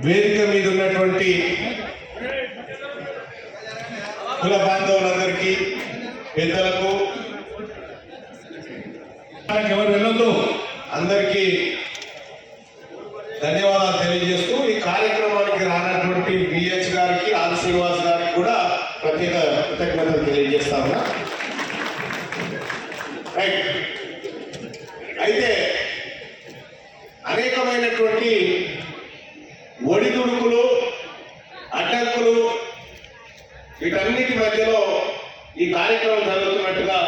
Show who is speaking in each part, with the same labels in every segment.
Speaker 1: వేదిక మీద ఉన్నటువంటి కుల బాంధవులందరికీ, పెద్దలకు, ఎవరు వెళ్ళొద్దు, అందరికీ ధన్యవాదాలు తెలియజేస్తూ ఈ కార్యక్రమానికి రానటువంటి బిహెచ్ గారికి, ఆర్ శ్రీనివాస్ గారికి కూడా ప్రత్యేక కృతజ్ఞతలు తెలియజేస్తా ఉన్నా. అయితే అనేకమైనటువంటి ఒడిదుడుకులు, అడ్డంకులు, వీటన్నిటి మధ్యలో ఈ కార్యక్రమం జరుగుతున్నట్టుగా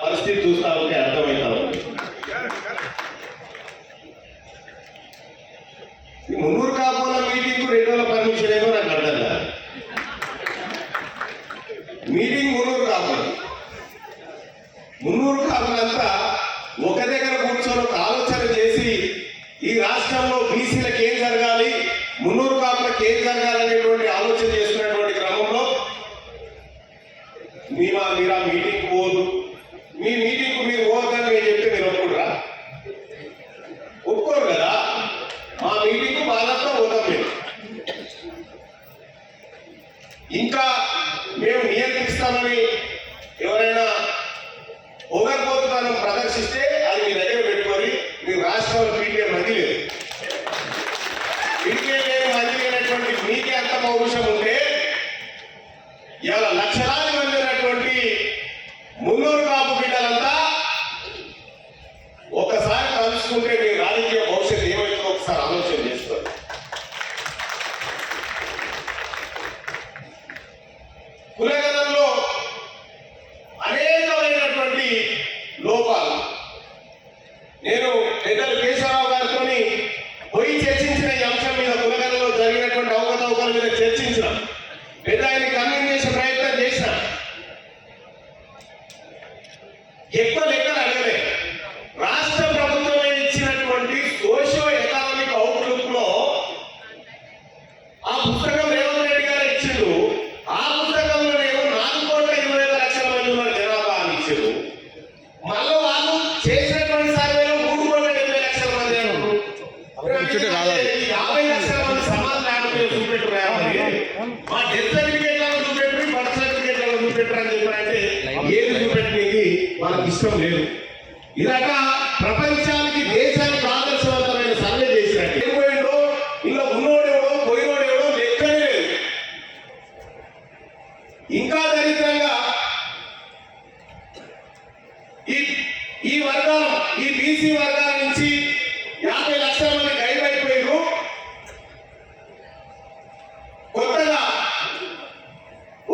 Speaker 1: పరిస్థితి చూస్తా ఉంటే అర్థమవుతా ఉంది. ఈ మున్నూరు కాపుల మీటింగ్ 2 రోజుల పర్మిషన్ ఏమో నాకు అర్థం కాదు. మీటింగ్ మున్నూరు కాపులంతా ఒక దగ్గర కూర్చొని ఒక ఆలోచన చేసి ఈ రాష్ట్రంలో బీసీలకు ఏం జరగాలి, మున్నూరు కాపులకు ఏం జరగాలనేటువంటి ఆలోచన చేస్తున్నటువంటి క్రమంలో మీరు ఆ మీటింగ్ పోదు, మీ మీటింగ్ మీరు పోవద్దని నేను చెప్తే మీరు ఒప్పుకుంటారా? ఒప్పుకోరు కదా. మా మీటింగ్ బాధతో పోతాం. మేము ఇంకా మేము నియంత్రిస్తామని ఎవరైనా ఓగర్పోతున్నాను ప్రదర్శిస్తే అది మీ దగ్గర పెట్టుకొని మీ రాష్ట్రంలో పీకే మంది లేదు. పీకే లేని మంది లేనటువంటి మీకే అంత పౌరుషం ఉంటే ఇవాళ లక్షలాది మంది ఉన్నటువంటి మున్నూరు కాపు బిడ్డలంతా ఒకసారి కలుసుకుంటే మీ రాజకీయ భవిష్యత్తు ఏమైతుందో ఒకసారి ఆలోచన చేస్తారు. కులగణంలో అనేకమైనటువంటి లోపాలు నేను పెద్దలు కేశవరావు గారితో పోయి చర్చించిన ఈ అంశం మీద, కులగణంలో జరిగినటువంటి అవకతవకల మీద చర్చించిన, పెద్ద ఆయన కన్విన్స్ చేసే ప్రయత్నం చేసిన, ఎక్కువ లెక్కలు అడగలే. రాష్ట్ర ప్రభుత్వమే ఇచ్చినటువంటి సోషియో ఎకనామిక్ అవుట్లుక్ లో ఆ పుస్తకం రేవంత్ రెడ్డి గారు ఇచ్చిండు. ఆ పుస్తకంలో 4,20,00,000 మంది ఉన్న జనాభా అని ఇచ్చారు. మళ్ళీ వాళ్ళు చేసినటువంటి సర్వేలో 3,70,00,000 మంది 50 లక్షల మంది సమాజ చూపెట్టున్నారు. మా డెత్ సర్టిఫికేట్లను చూపెట్టి, బర్త్ సర్టిఫికేట్లను చూపెట్టరు అని చెప్పారంటే ఏది చూపెట్టేది వాళ్ళకి ఇష్టం లేదు. ఇలాగ ప్రపంచానికి, దేశానికి ఆదర్శవంతమైన సర్వే చేసినట్టు ఏమైందో ఇలా ఉన్నోడేవో పోయినోడేవో లెక్కనే లేదు. ఇంకా దరిద్రంగా ఈ వర్గాలు, ఈ బీసీ వర్గాల నుంచి 50 లక్షల మంది గైడ్ అయిపోయారు. కొత్తగా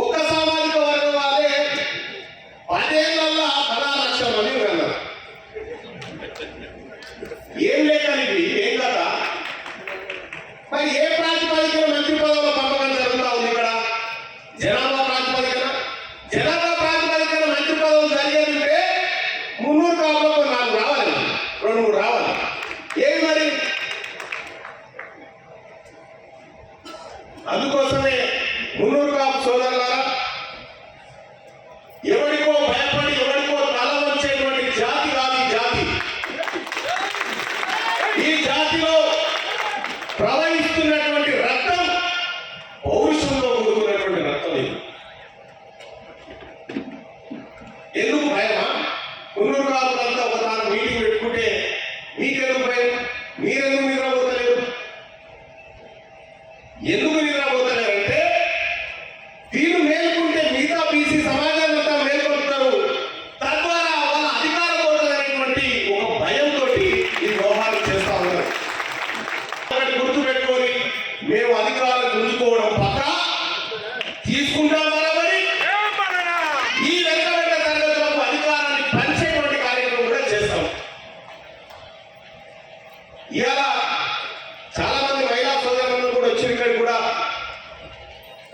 Speaker 1: ఒక్క సామాజిక వర్గం వాళ్ళే 10 ఏళ్లలో 16 లక్షల మంది ఉన్నారు. ఏం లేకనిది, ఏం కదా. మరి ఏ ప్రాతిపదికన మంత్రి పదవుల పంపకం జరుగుతా ఉంది ఇక్కడ? జనాభా ప్రాతిపదికన. జనాభా ప్రాతిపదికన మంత్రి పదవులు జరిగేదంటే మున్నూరు కాపులకు 4 రావాలి, 2-3 రావాలి. ఏమి మరి? అందుకోసమే మున్నూరు కాపు సోదరులారా, ఎవరికో భయపడి ఎవరికో తల వచ్చేటువంటి జాతి కాదు ఈ జాతి. ఈ జాతిలో ప్రవహిస్తున్నటువంటి రక్తం పౌరుషంలో ముడుకున్నటువంటి రక్తం ఇది. ఎందుకు భయమా? మున్నూరు కాపులంతా ఒక తాను మీటింగ్ పెట్టుకుంటే మీకెందుకు భయం? మీరెందుకు నిద్రపోతలేరు? ఎందుకు నిద్రపోతలేరంటే వీళ్ళు మేలుకుంటే మిగతా బీసీ సమాజాన్ని అంతా మేల్కొంటున్నారు. తద్వారా వాళ్ళ అధికారం పోతుందనేటువంటి ఒక భయంతో ఈ వ్యవహారం చేస్తా ఉన్నారు. ఒకటి గుర్తు పెట్టుకొని, మేము అధికారం గుంజుకోవడం పక్క తీసుకుంటాం. బరాబరి ఈ వెనుకబడిన తరగతులకు అధికారాన్ని పంచేటువంటి కార్యక్రమం కూడా చేస్తాం. ఇవాళ చాలా మంది మహిళా సోదరులు కూడా వచ్చిన ఇక్కడ కూడా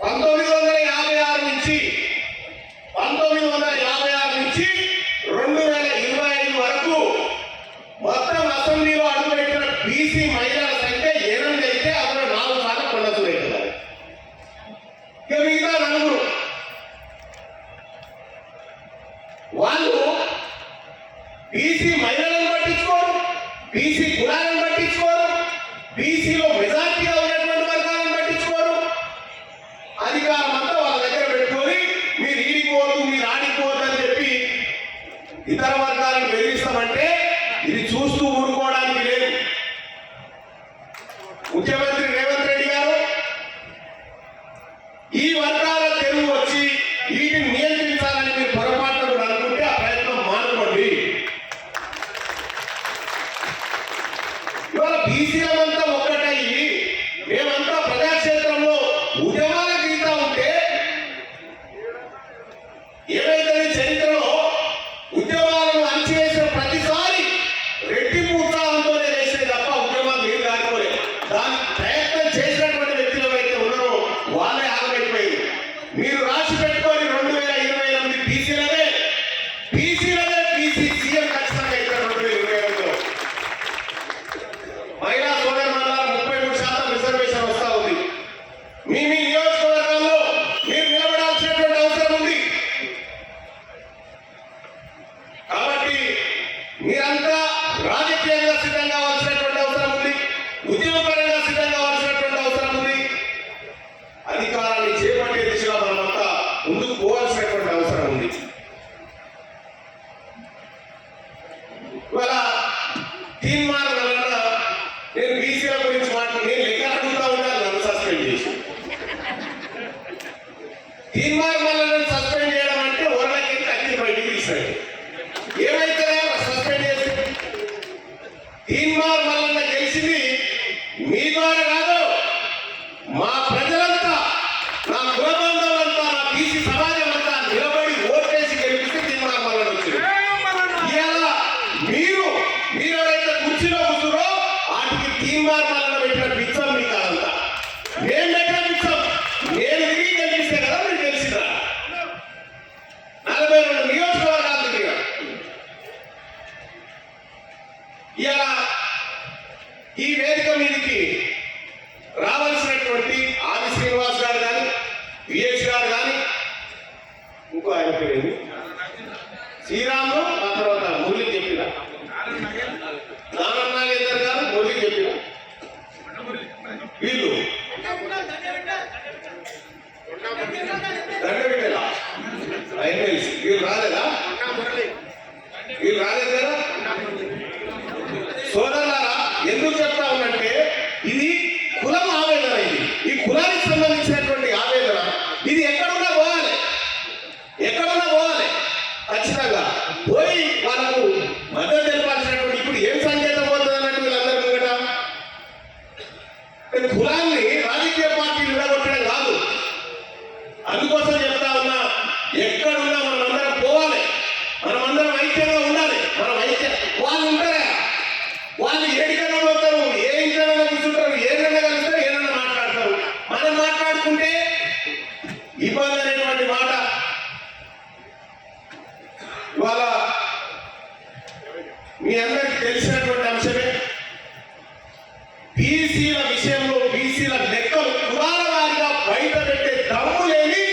Speaker 1: 1956 నుంచి 2025 వరకు మొత్తం అసెంబ్లీలో అడుగుపెట్టిన బీసీ మహిళల సంఖ్య 8 అయితే అందులో 4 సార్లు కొండసూరు అవుతున్నారు. ఇక మిగతా 4 వాళ్ళు బీసీ మహిళలను పట్టించుకోరు, బీసీ కులాలను పట్టించుకోరు, బీసీలో మెజార్టీగా ఉన్నటువంటి వర్గాలను చూస్తూ ఊరుకోవడానికి లేదు. ముఖ్యమంత్రి రేవంత్ రెడ్డి గారు ఈ వర్గాల తెలుగు వచ్చి వీటిని నియంత్రించాలని మీరు పొరపాటున కూడా అనుకుంటే ఆ ప్రయత్నం మానుకోండి. ఇవాళ బీసీలమంతా ఒక్కటయ్యి మేమంతా ప్రజాక్షేత్రంలో ఉద్యమాల గీతా ఉంటే ఏమైతే చరిత్రలో ఉద్యమాలను అణచివేసిన ప్రతిసారి రెట్టింపు ఉత్సాహంతోనే వేసే తప్ప ఉద్యమాలు మీరు కాకపోలేదు. దాని ప్రయత్నం చేసినటువంటి వ్యక్తులు ఎవరైతే ఉన్నారో వాళ్ళే ఆగమైపోయింది. మీరు రాసి పెట్టుకొని 2028 బీసీలనే బీసీ సీఎం ఖచ్చితంగా ఇక్కడ 2028లో మహిళా సోదరులారా 33% రిజర్వేషన్ వస్తా ఉంది. మీ నియోజకవర్గాల్లో మీరు నిలబడాల్సినటువంటి అవసరం ఉంది. కాబట్టి మీరంతా రాజకీయంగా సిద్ధం కావాల్సినటువంటి అవసరం ఉంది. ఉద్యమపరంగా సిద్ధం కావాల్సినటువంటి అవసరం ఉంది. అధికారాన్ని చేపట్టే దిశగా మనమంతా ముందుకు పోవాల్సినటువంటి అవసరం ఉంది. ఇవాళ తీర్మానం వలన నేను బీసీల గురించి నేను లెక్క అడుగుతా ఉండాలి. నన్ను సస్పెండ్ చేసి తీర్మానం వల్ల నన్ను సస్పెండ్ చేయడం అంటే ఓరలకి అగ్ని బయటికి తీసినట్టు. ఏమైతే సస్పెండ్ చేసి తీర్మానం వల్ల గెలిచింది మీ ద్వారా కాదు, మా ప్రజలంతా, నా కులబంధువులంతా, నా బీసీ సమాజం అంతా నిలబడి ఓటేసి గెలిపిస్తే తీర్మానం వల్ల వచ్చింది. ఇలా మీరెవరైతే కుర్చీలో కూర్చున్నారో వాటికి తీర్మానం వల్ల పెట్టిన పిచ్చం మీకు కాదంతా. నేను పెట్టిన పిచ్చం నేను తిరిగి గెలిపిస్తే కదా మీరు గెలిచిరా. 42 నియోజకవర్గాలు తిరిగా. ఇలా ఈ వేదిక మీదకి రావాల్సినటువంటి ఆది శ్రీనివాస్ గారు కానీ విఎస్ గారు కానీ ఇంకో ఆయన పేరు శ్రీరాములు, ఆ తర్వాత మురళికి చెప్పిన దానం నాగేందర్ గారు, మురళికి చెప్పిన వీళ్ళు దండబిడ్డలా ఎమ్మెల్సీ వీళ్ళు రాలేదా? వీళ్ళు రాలేదు కదా. సోదరులారా, ఎందుకు చెప్తా ఉన్నంటే ఇది కులం ఆవేదన. ఈ కులానికి సంబంధించినటువంటి ఆవేదన ఇది ఎక్కడున్నా పోవాలి, ఎక్కడున్నా పోవాలి. ఖచ్చితంగా పోయి వాళ్ళకు మద్దతు తెలపాల్సినటువంటి ఇప్పుడు ఏం సంకేతం పోతుంది అన్నట్టు వీళ్ళందరూ ముంగట కులాన్ని రాజకీయ పార్టీలు విడగొట్టడం కాదు. అందుకోసం చెప్తా ఉన్నా, ఎక్కడున్నా మనమందరం పోవాలి, మనమందరం ఐక్యంగా ఉండాలి. మనం ఐక్య వాళ్ళు ఉంటారా, వాళ్ళు ఏడికైనా పోతారు, ఏ ఇంట్లోనైనా కూర్చుంటారు, ఏదైనా కలుస్తారు, ఏదైనా మాట్లాడతారు. మనం మాట్లాడుకుంటే ఇబ్బంది అనేటువంటి మాట. ఇవాళ మీ అందరికీ తెలిసినటువంటి అంశమే బీసీల విషయంలో బీసీల లెక్కలు కులాల వారిగా బయట పెట్టే దమ్ము లేని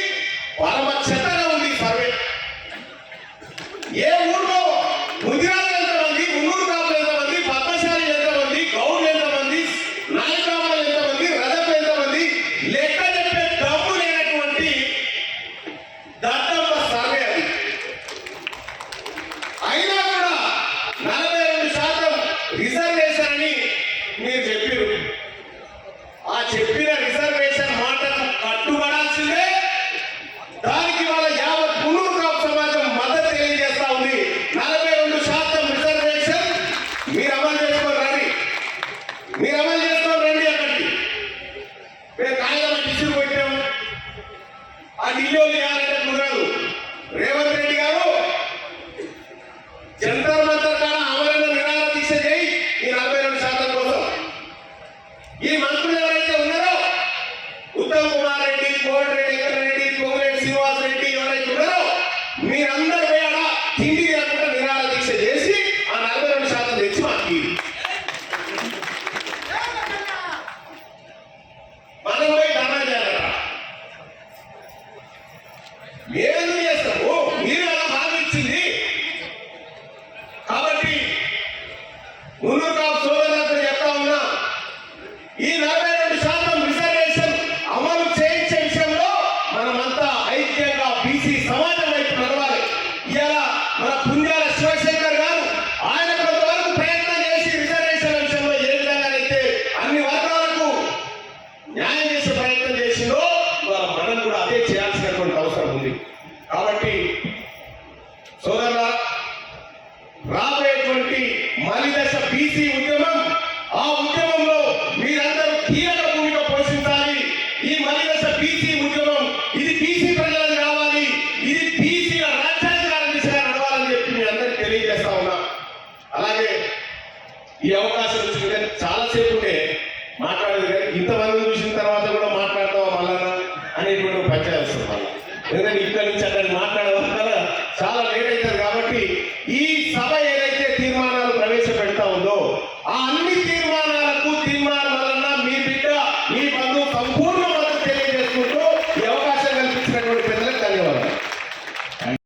Speaker 1: పరమ చెత్తగా ఉంది సర్వే. ఏ ఊళ్ళో ముదిరాలు ఎంతమంది, మున్నూరు కాపులు ఎంతమంది, పద్మశాలి ఎంతమంది, గౌడ్లు ఎంతమంది, నాయకాములు ఎంతమంది, రజకులు ఎంతమంది లెక్క చెప్పే దమ్ము లేనటువంటి దట్టంబ సర్వే అది. అయినా కూడా 42% రిజర్వేషన్ అని మీరు చెప్పారు. ఆ చెప్పిన రిజర్వేషన్ మాటకు కట్టుబడాల్సిందే. దానికి వాళ్ళ యావత్ మున్నూరు కాపు సమాజం మద్దతు తెలియజేస్తా ఉంది. 42% రిజర్వేషన్ మీరు అమలు చేసుకొని రండి, మీరు అమలు చేసుకొని రండి. అక్కడికి మేము కాగితం ఇష్యూ పెట్టాము. ఆ ఢిల్లీ చేయాలంటే కుదరదు. రేవంత్ రెడ్డి గారు జంతర్ మంతర్ కాడ ఆమరణ నిరాహార దీక్ష చేయి ఈ 42% కోసం. ఈ మంత్రులు ఎవరైతే ఉన్నారో ఉత్తమ్ కుమార్ రెడ్డి, కోమటిరెడ్డి వెంకటరెడ్డి, పొంగులేటి శ్రీనివాస్ రెడ్డి ఎవరైతే ఉన్నారో మీరందరూ వేడ తిండి లేకుండా నిరాహార దీక్ష చేసి ఆ 42% తెచ్చి మాకు అవకాశం వచ్చింది కానీ చాలాసేపు ఉంటే మాట్లాడేది కానీ ఇంతమందిని చూసిన తర్వాత కూడా మాట్లాడతావా మళ్ళా అనేటువంటి పంచాయతీ వస్తుంది